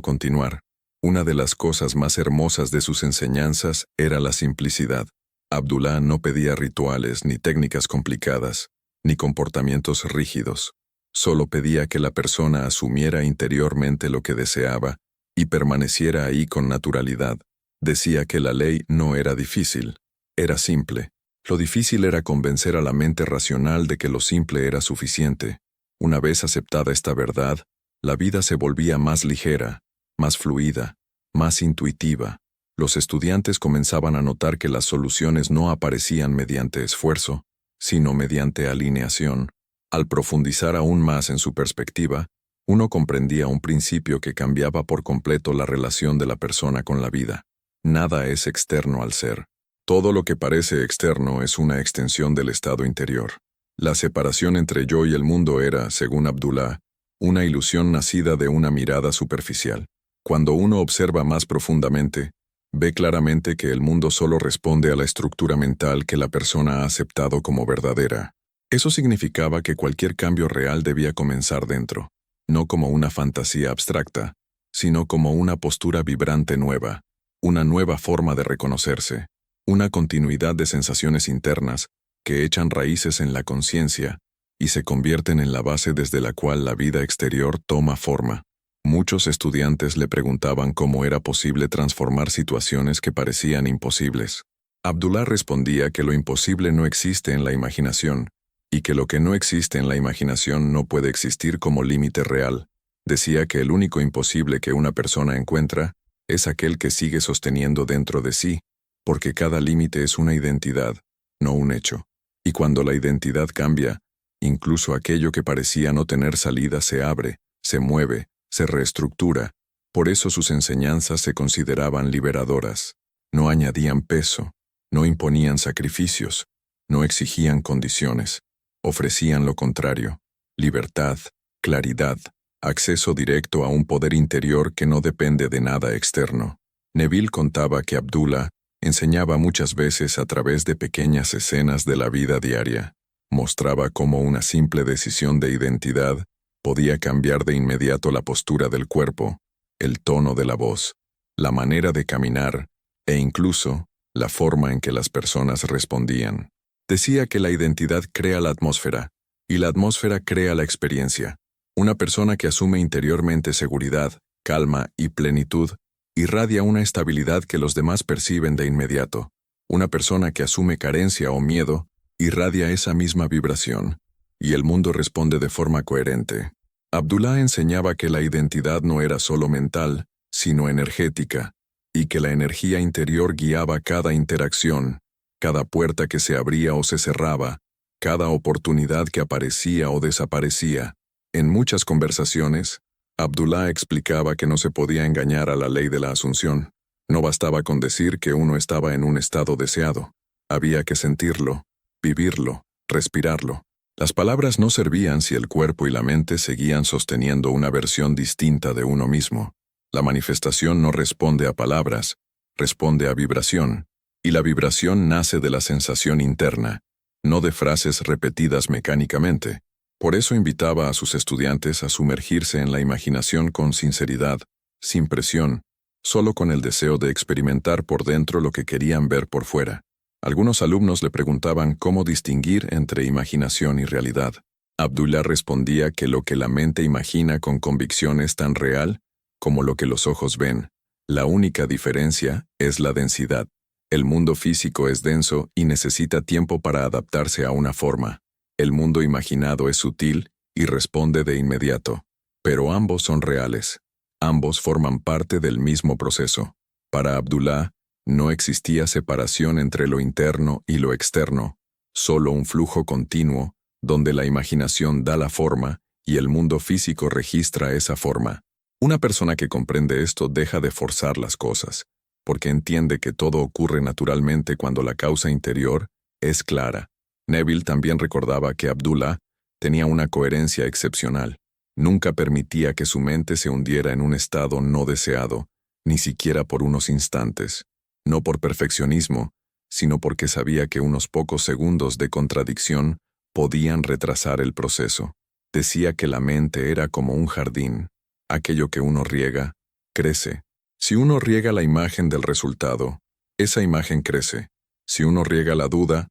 continuar. Una de las cosas más hermosas de sus enseñanzas era la simplicidad. Abdullah no pedía rituales ni técnicas complicadas, ni comportamientos rígidos. Solo pedía que la persona asumiera interiormente lo que deseaba y permaneciera ahí con naturalidad. Decía que la ley no era difícil, era simple. Lo difícil era convencer a la mente racional de que lo simple era suficiente. Una vez aceptada esta verdad, la vida se volvía más ligera, más fluida, más intuitiva. Los estudiantes comenzaban a notar que las soluciones no aparecían mediante esfuerzo, sino mediante alineación. Al profundizar aún más en su perspectiva, uno comprendía un principio que cambiaba por completo la relación de la persona con la vida. Nada es externo al ser. Todo lo que parece externo es una extensión del estado interior. La separación entre yo y el mundo era, según Abdullah, una ilusión nacida de una mirada superficial. Cuando uno observa más profundamente, ve claramente que el mundo solo responde a la estructura mental que la persona ha aceptado como verdadera. Eso significaba que cualquier cambio real debía comenzar dentro, no como una fantasía abstracta, sino como una postura vibrante nueva, una nueva forma de reconocerse, una continuidad de sensaciones internas que echan raíces en la conciencia y se convierten en la base desde la cual la vida exterior toma forma. Muchos estudiantes le preguntaban cómo era posible transformar situaciones que parecían imposibles. Abdullah respondía que lo imposible no existe en la imaginación, y que lo que no existe en la imaginación no puede existir como límite real. Decía que el único imposible que una persona encuentra es aquel que sigue sosteniendo dentro de sí, porque cada límite es una identidad, no un hecho. Y cuando la identidad cambia, incluso aquello que parecía no tener salida se abre, se mueve, se reestructura. Por eso sus enseñanzas se consideraban liberadoras. No añadían peso, no imponían sacrificios, no exigían condiciones. Ofrecían lo contrario: libertad, claridad, acceso directo a un poder interior que no depende de nada externo. Neville contaba que Abdullah enseñaba muchas veces a través de pequeñas escenas de la vida diaria. Mostraba cómo una simple decisión de identidad podía cambiar de inmediato la postura del cuerpo, el tono de la voz, la manera de caminar e incluso la forma en que las personas respondían. Decía que la identidad crea la atmósfera, y la atmósfera crea la experiencia. Una persona que asume interiormente seguridad, calma y plenitud irradia una estabilidad que los demás perciben de inmediato. Una persona que asume carencia o miedo irradia esa misma vibración, y el mundo responde de forma coherente. Abdullah enseñaba que la identidad no era solo mental, sino energética, y que la energía interior guiaba cada interacción, cada puerta que se abría o se cerraba, cada oportunidad que aparecía o desaparecía. En muchas conversaciones, Abdullah explicaba que no se podía engañar a la ley de la asunción. No bastaba con decir que uno estaba en un estado deseado. Había que sentirlo, vivirlo, respirarlo. Las palabras no servían si el cuerpo y la mente seguían sosteniendo una versión distinta de uno mismo. La manifestación no responde a palabras, responde a vibración. Y la vibración nace de la sensación interna, no de frases repetidas mecánicamente. Por eso invitaba a sus estudiantes a sumergirse en la imaginación con sinceridad, sin presión, solo con el deseo de experimentar por dentro lo que querían ver por fuera. Algunos alumnos le preguntaban cómo distinguir entre imaginación y realidad. Abdullah respondía que lo que la mente imagina con convicción es tan real como lo que los ojos ven. La única diferencia es la densidad. El mundo físico es denso y necesita tiempo para adaptarse a una forma. El mundo imaginado es sutil y responde de inmediato. Pero ambos son reales. Ambos forman parte del mismo proceso. Para Abdullah, no existía separación entre lo interno y lo externo, solo un flujo continuo, donde la imaginación da la forma y el mundo físico registra esa forma. Una persona que comprende esto deja de forzar las cosas, porque entiende que todo ocurre naturalmente cuando la causa interior es clara. Neville también recordaba que Abdullah tenía una coherencia excepcional. Nunca permitía que su mente se hundiera en un estado no deseado, ni siquiera por unos instantes. No por perfeccionismo, sino porque sabía que unos pocos segundos de contradicción podían retrasar el proceso. Decía que la mente era como un jardín. Aquello que uno riega, crece. Si uno riega la imagen del resultado, esa imagen crece. Si uno riega la duda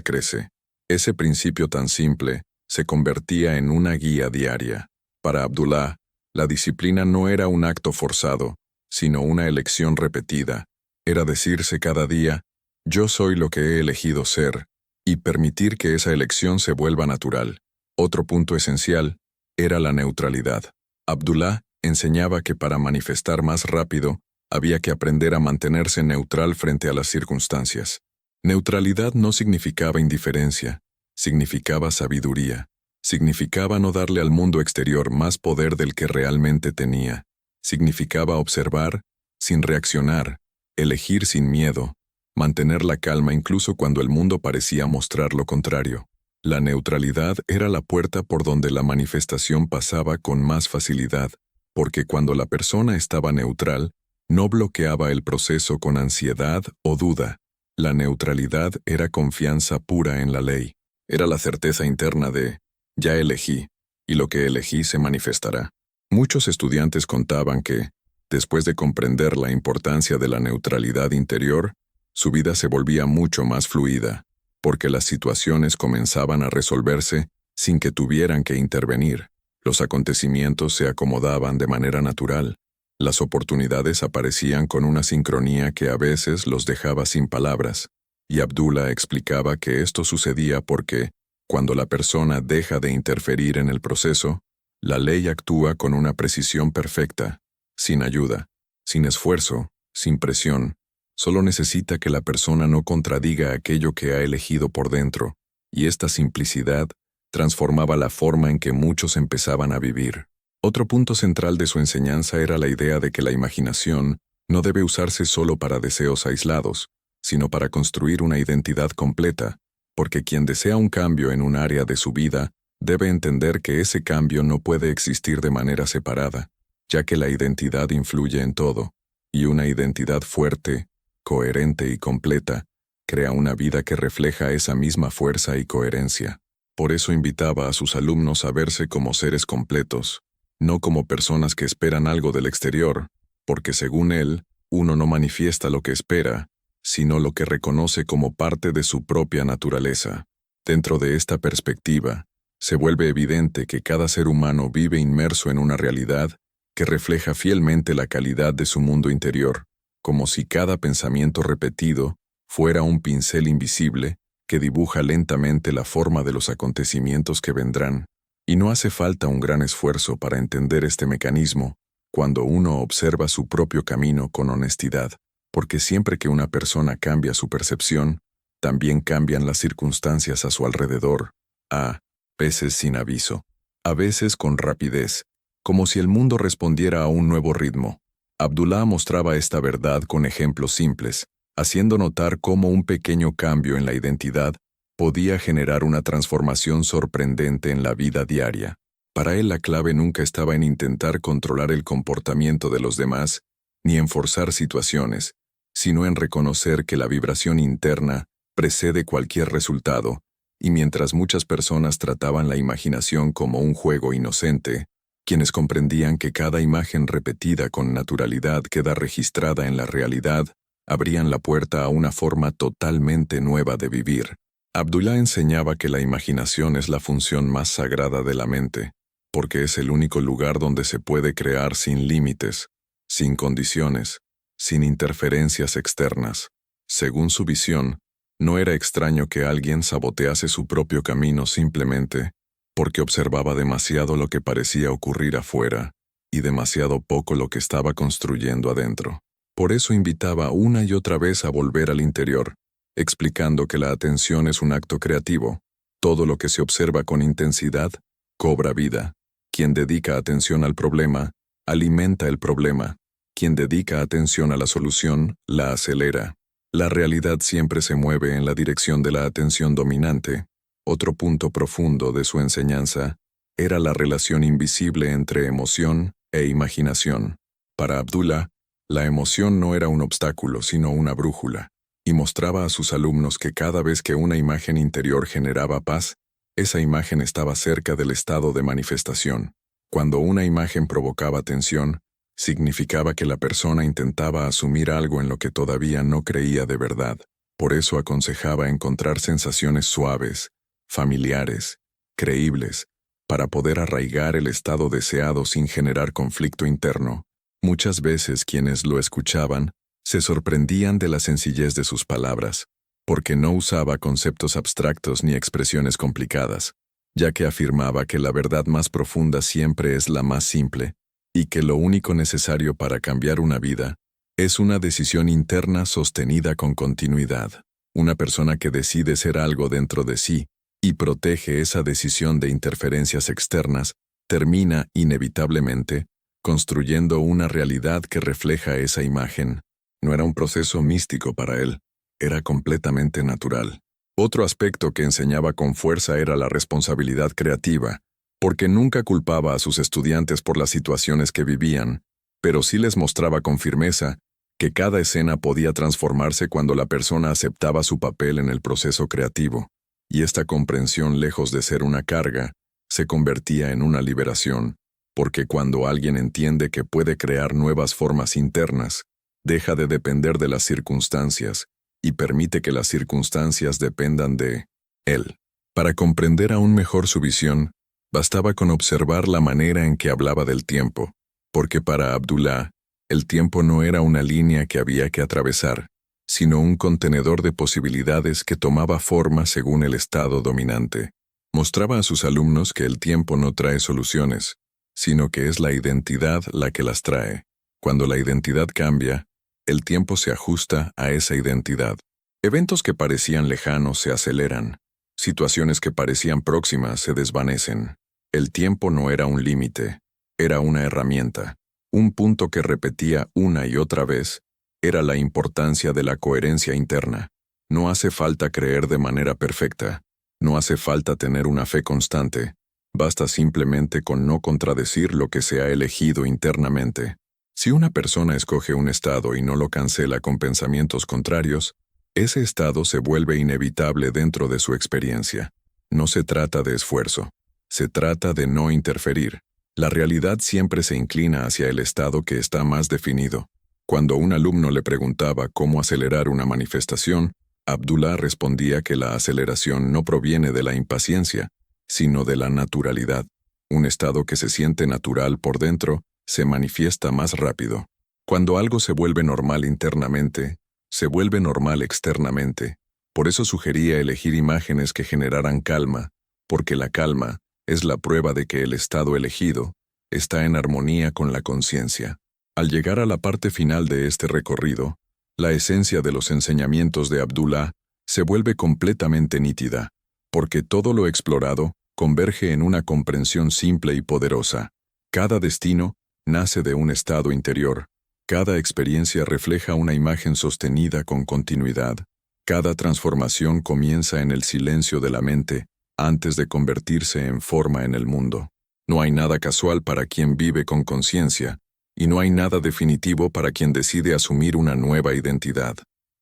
crece. Ese principio tan simple se convertía en una guía diaria. Para Abdullah, la disciplina no era un acto forzado, sino una elección repetida. Era decirse cada día, Yo soy lo que he elegido ser, y permitir que esa elección se vuelva natural. Otro punto esencial era la neutralidad. Abdullah enseñaba que para manifestar más rápido, había que aprender a mantenerse neutral frente a las circunstancias. Neutralidad no significaba indiferencia, significaba sabiduría. Significaba no darle al mundo exterior más poder del que realmente tenía. Significaba observar, sin reaccionar, elegir sin miedo, mantener la calma incluso cuando el mundo parecía mostrar lo contrario. La neutralidad era la puerta por donde la manifestación pasaba con más facilidad, porque cuando la persona estaba neutral, no bloqueaba el proceso con ansiedad o duda. La neutralidad era confianza pura en la ley. Era la certeza interna de, ya elegí, y lo que elegí se manifestará. Muchos estudiantes contaban que, después de comprender la importancia de la neutralidad interior, su vida se volvía mucho más fluida, porque las situaciones comenzaban a resolverse sin que tuvieran que intervenir. Los acontecimientos se acomodaban de manera natural. Las oportunidades aparecían con una sincronía que a veces los dejaba sin palabras, y Abdullah explicaba que esto sucedía porque, cuando la persona deja de interferir en el proceso, la ley actúa con una precisión perfecta, sin ayuda, sin esfuerzo, sin presión. Solo necesita que la persona no contradiga aquello que ha elegido por dentro, y esta simplicidad transformaba la forma en que muchos empezaban a vivir. Otro punto central de su enseñanza era la idea de que la imaginación no debe usarse solo para deseos aislados, sino para construir una identidad completa, porque quien desea un cambio en un área de su vida debe entender que ese cambio no puede existir de manera separada, ya que la identidad influye en todo, y una identidad fuerte, coherente y completa, crea una vida que refleja esa misma fuerza y coherencia. Por eso invitaba a sus alumnos a verse como seres completos, no como personas que esperan algo del exterior, porque según él, uno no manifiesta lo que espera, sino lo que reconoce como parte de su propia naturaleza. Dentro de esta perspectiva, se vuelve evidente que cada ser humano vive inmerso en una realidad que refleja fielmente la calidad de su mundo interior, como si cada pensamiento repetido fuera un pincel invisible que dibuja lentamente la forma de los acontecimientos que vendrán. Y no hace falta un gran esfuerzo para entender este mecanismo cuando uno observa su propio camino con honestidad, porque siempre que una persona cambia su percepción, también cambian las circunstancias a su alrededor, a veces sin aviso, a veces con rapidez, como si el mundo respondiera a un nuevo ritmo. Abdullah mostraba esta verdad con ejemplos simples, haciendo notar cómo un pequeño cambio en la identidad podía generar una transformación sorprendente en la vida diaria. Para él la clave nunca estaba en intentar controlar el comportamiento de los demás, ni en forzar situaciones, sino en reconocer que la vibración interna precede cualquier resultado, y mientras muchas personas trataban la imaginación como un juego inocente, quienes comprendían que cada imagen repetida con naturalidad queda registrada en la realidad, abrían la puerta a una forma totalmente nueva de vivir. Abdullah enseñaba que la imaginación es la función más sagrada de la mente, porque es el único lugar donde se puede crear sin límites, sin condiciones, sin interferencias externas. Según su visión, no era extraño que alguien sabotease su propio camino simplemente porque observaba demasiado lo que parecía ocurrir afuera y demasiado poco lo que estaba construyendo adentro. Por eso invitaba una y otra vez a volver al interior, explicando que la atención es un acto creativo. Todo lo que se observa con intensidad cobra vida. Quien dedica atención al problema, alimenta el problema. Quien dedica atención a la solución, la acelera. La realidad siempre se mueve en la dirección de la atención dominante. Otro punto profundo de su enseñanza era la relación invisible entre emoción e imaginación. Para Abdullah, la emoción no era un obstáculo, sino una brújula, y mostraba a sus alumnos que cada vez que una imagen interior generaba paz, esa imagen estaba cerca del estado de manifestación. Cuando una imagen provocaba tensión, significaba que la persona intentaba asumir algo en lo que todavía no creía de verdad. Por eso aconsejaba encontrar sensaciones suaves, familiares, creíbles, para poder arraigar el estado deseado sin generar conflicto interno. Muchas veces quienes lo escuchaban Se sorprendían de la sencillez de sus palabras, porque no usaba conceptos abstractos ni expresiones complicadas, ya que afirmaba que la verdad más profunda siempre es la más simple, y que lo único necesario para cambiar una vida es una decisión interna sostenida con continuidad. Una persona que decide ser algo dentro de sí y protege esa decisión de interferencias externas, termina, inevitablemente, construyendo una realidad que refleja esa imagen. No era un proceso místico para él, era completamente natural. Otro aspecto que enseñaba con fuerza era la responsabilidad creativa, porque nunca culpaba a sus estudiantes por las situaciones que vivían, pero sí les mostraba con firmeza que cada escena podía transformarse cuando la persona aceptaba su papel en el proceso creativo, y esta comprensión, lejos de ser una carga, se convertía en una liberación, porque cuando alguien entiende que puede crear nuevas formas internas, deja de depender de las circunstancias y permite que las circunstancias dependan de él. Para comprender aún mejor su visión, bastaba con observar la manera en que hablaba del tiempo, porque para Abdullah, el tiempo no era una línea que había que atravesar, sino un contenedor de posibilidades que tomaba forma según el estado dominante. Mostraba a sus alumnos que el tiempo no trae soluciones, sino que es la identidad la que las trae. Cuando la identidad cambia, el tiempo se ajusta a esa identidad. Eventos que parecían lejanos se aceleran, situaciones que parecían próximas se desvanecen. El tiempo no era un límite, era una herramienta. Un punto que repetía una y otra vez era la importancia de la coherencia interna. No hace falta creer de manera perfecta, no hace falta tener una fe constante, basta simplemente con no contradecir lo que se ha elegido internamente. Si una persona escoge un estado y no lo cancela con pensamientos contrarios, ese estado se vuelve inevitable dentro de su experiencia. No se trata de esfuerzo, se trata de no interferir. La realidad siempre se inclina hacia el estado que está más definido. Cuando un alumno le preguntaba cómo acelerar una manifestación, Abdullah respondía que la aceleración no proviene de la impaciencia, sino de la naturalidad. Un estado que se siente natural por dentro se manifiesta más rápido. Cuando algo se vuelve normal internamente, se vuelve normal externamente. Por eso sugería elegir imágenes que generaran calma, porque la calma es la prueba de que el estado elegido está en armonía con la conciencia. Al llegar a la parte final de este recorrido, la esencia de los enseñamientos de Abdullah se vuelve completamente nítida, porque todo lo explorado converge en una comprensión simple y poderosa. Cada destino nace de un estado interior, cada experiencia refleja una imagen sostenida con continuidad, cada transformación comienza en el silencio de la mente, antes de convertirse en forma en el mundo. No hay nada casual para quien vive con conciencia, y no hay nada definitivo para quien decide asumir una nueva identidad.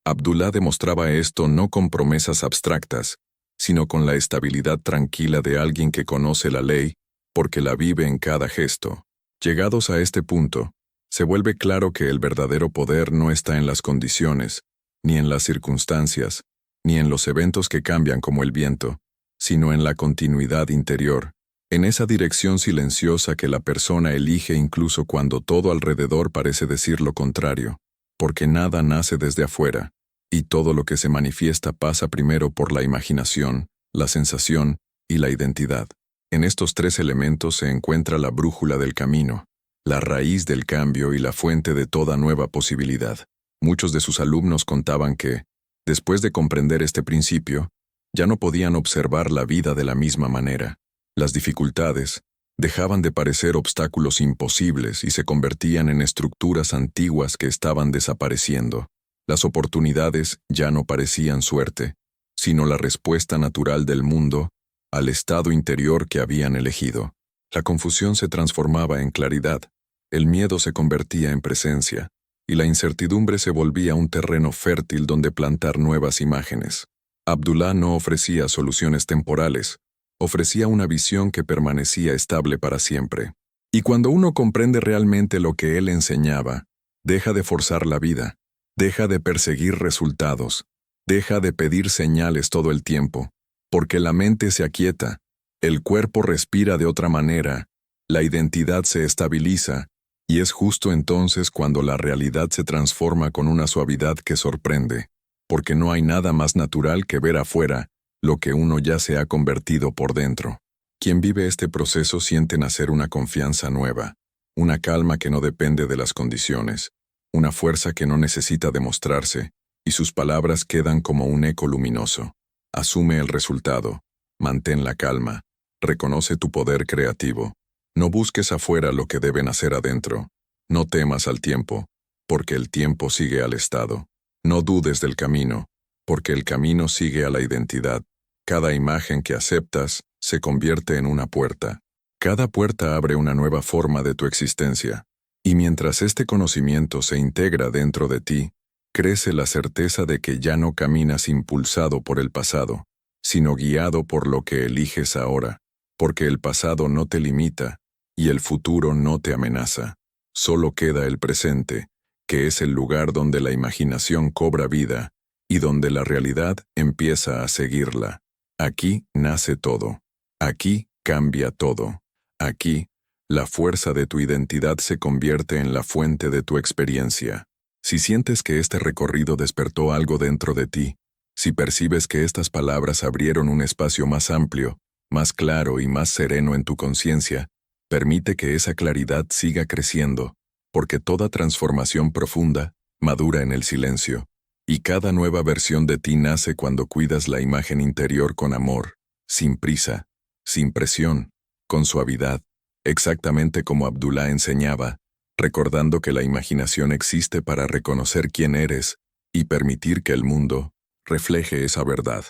Abdullah demostraba esto no con promesas abstractas, sino con la estabilidad tranquila de alguien que conoce la ley, porque la vive en cada gesto. Llegados a este punto, se vuelve claro que el verdadero poder no está en las condiciones, ni en las circunstancias, ni en los eventos que cambian como el viento, sino en la continuidad interior, en esa dirección silenciosa que la persona elige incluso cuando todo alrededor parece decir lo contrario, porque nada nace desde afuera, y todo lo que se manifiesta pasa primero por la imaginación, la sensación y la identidad. En estos tres elementos se encuentra la brújula del camino, la raíz del cambio y la fuente de toda nueva posibilidad. Muchos de sus alumnos contaban que, después de comprender este principio, ya no podían observar la vida de la misma manera. Las dificultades dejaban de parecer obstáculos imposibles y se convertían en estructuras antiguas que estaban desapareciendo. Las oportunidades ya no parecían suerte, sino la respuesta natural del mundo al estado interior que habían elegido. La confusión se transformaba en claridad, el miedo se convertía en presencia, y la incertidumbre se volvía un terreno fértil donde plantar nuevas imágenes. Abdullah no ofrecía soluciones temporales, ofrecía una visión que permanecía estable para siempre. Y cuando uno comprende realmente lo que él enseñaba, deja de forzar la vida, deja de perseguir resultados, deja de pedir señales todo el tiempo, porque la mente se aquieta, el cuerpo respira de otra manera, la identidad se estabiliza, Y es justo entonces cuando la realidad se transforma con una suavidad que sorprende, porque no hay nada más natural que ver afuera lo que uno ya se ha convertido por dentro. Quien vive este proceso siente nacer una confianza nueva, una calma que no depende de las condiciones, una fuerza que no necesita demostrarse, y sus palabras quedan como un eco luminoso. Asume el resultado, mantén la calma, reconoce tu poder creativo. No busques afuera lo que deben hacer adentro. No temas al tiempo, porque el tiempo sigue al estado. No dudes del camino, porque el camino sigue a la identidad. Cada imagen que aceptas se convierte en una puerta. Cada puerta abre una nueva forma de tu existencia. Y mientras este conocimiento se integra dentro de ti, crece la certeza de que ya no caminas impulsado por el pasado, sino guiado por lo que eliges ahora, porque el pasado no te limita y el futuro no te amenaza. Solo queda el presente, que es el lugar donde la imaginación cobra vida y donde la realidad empieza a seguirla. Aquí nace todo. Aquí cambia todo. Aquí, la fuerza de tu identidad se convierte en la fuente de tu experiencia. Si sientes que este recorrido despertó algo dentro de ti, si percibes que estas palabras abrieron un espacio más amplio, más claro y más sereno en tu conciencia, permite que esa claridad siga creciendo, porque toda transformación profunda madura en el silencio, y cada nueva versión de ti nace cuando cuidas la imagen interior con amor, sin prisa, sin presión, con suavidad, exactamente como Abdullah enseñaba, recordando que la imaginación existe para reconocer quién eres y permitir que el mundo refleje esa verdad.